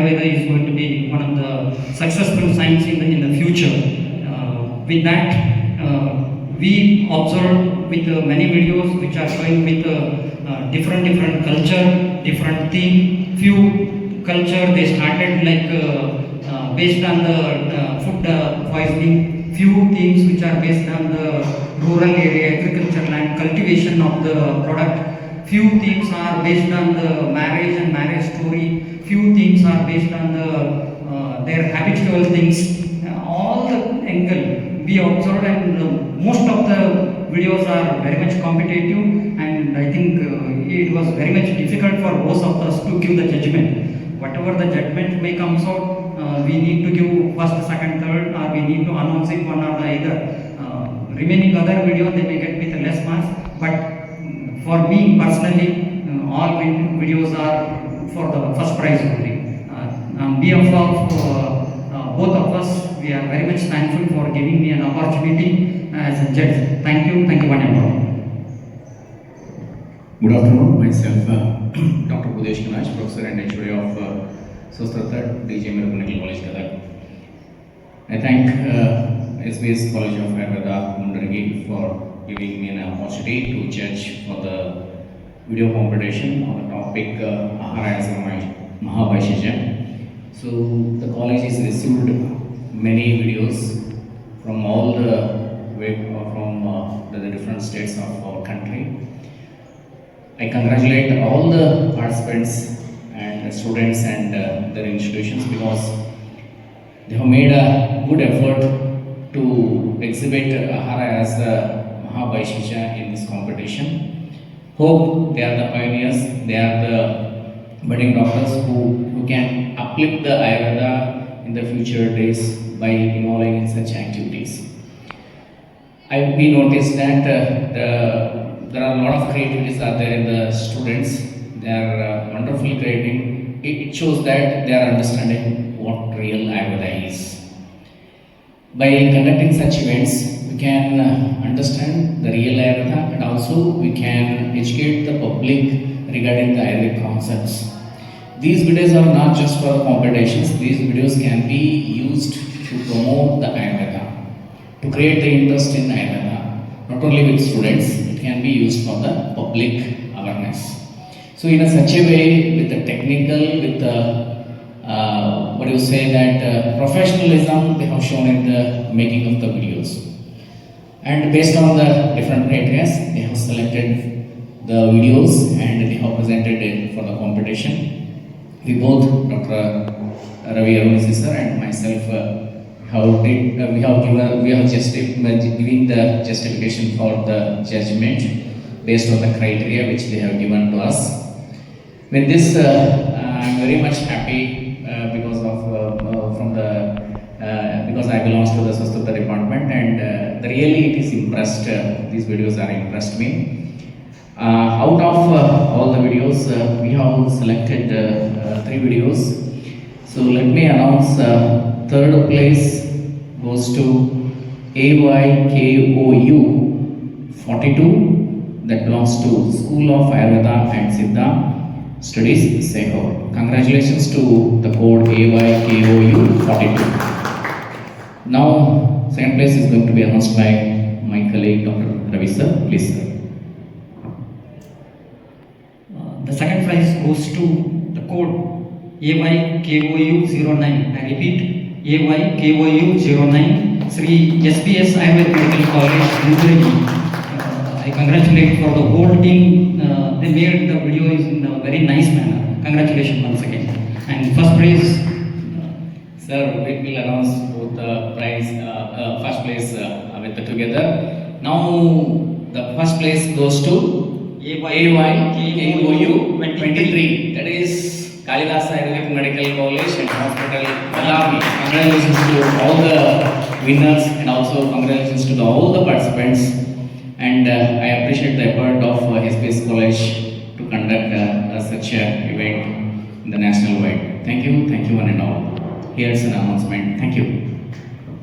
Ayurveda is going to be one of the successful science in the future. With that, we observed with many videos which are showing with different culture, different theme. Few culture they started like based on the food poisoning. Few things which are based on the rural area, agriculture land, cultivation of the product. Few things are based on the marriage and marriage story. Few things are based on the their habitual things. All the angle we observed, and most of the videos are very much competitive, and I think it was very much difficult for both of us to give the judgment. Whatever the judgment may come out, we need to give first, second, third, or we need to announce it one or the either. Remaining other video they may get with less marks, but for me personally, all videos are for the first prize only. On behalf of both of us, we are very much thankful for giving me an opportunity as a judge. Thank you, one and all. Good afternoon, myself Dr. Budesh Kanaj, Professor and HOD of Swasthata, DJ Medical College, Gadag. I thank SBS College of Ayurveda, Mundargi, for giving me an opportunity to judge for the video competition on the topic Ahara as a Mahabhaishya. So the college has received many videos from all the the different states of our country. I congratulate all the participants and students and their institutions because they have made a good effort to exhibit Ahara as a Mahabhaishya in this competition. Hope they are the pioneers, they are the budding doctors who can uplift the Ayurveda in the future days by involving in such activities. We noticed that there are a lot of creativities are there in the students. They are wonderfully creating. It shows that they are understanding what real Ayurveda is. By conducting such events, we can understand the real Ayurveda, and also we can educate the public regarding the Ayurvedic concepts. These videos are not just for competitions. These videos can be used to promote the Ayurveda, to create the interest in Ayurveda, not only with students, it can be used for the public awareness. So in such a way, with the technical, with the professionalism they have shown in the making of the videos. And based on the different criteria, they have selected the videos and they have presented it for the competition. We both, Dr. Ravi Arunisi sir and myself, we have just giving the justification for the judgment based on the criteria which they have given to us. With this, I am very much happy because I belong to the Swasthata department, and really it is impressed. These videos are impressed me. Out of all the videos, we have selected 3 videos. So let me announce third place goes to AYKOU 42, that belongs to School of Ayurveda and Siddha Studies, Sehor. Congratulations to the code AYKOU 42. Now, second place is going to be announced by my colleague Dr. Ravi sir. Please sir. The second prize goes to the code AYKOU09. I repeat, AYKOU09, Sri SBS Ayurveda Medical College, Mundargi. I congratulate for the whole team. They made the video in a very nice manner. Congratulations once again. And first prize, sir, we will announce both the prize, first place with together. Now the first place goes to AYKOU 23. That is Kalidasa Ayurvedic Medical College and Hospital, Belgavi. Congratulations to all the winners and also congratulations to all the participants. And I appreciate the effort of SBS College to conduct such an event in the national wide. Thank you one and all. Here's an announcement. Thank you.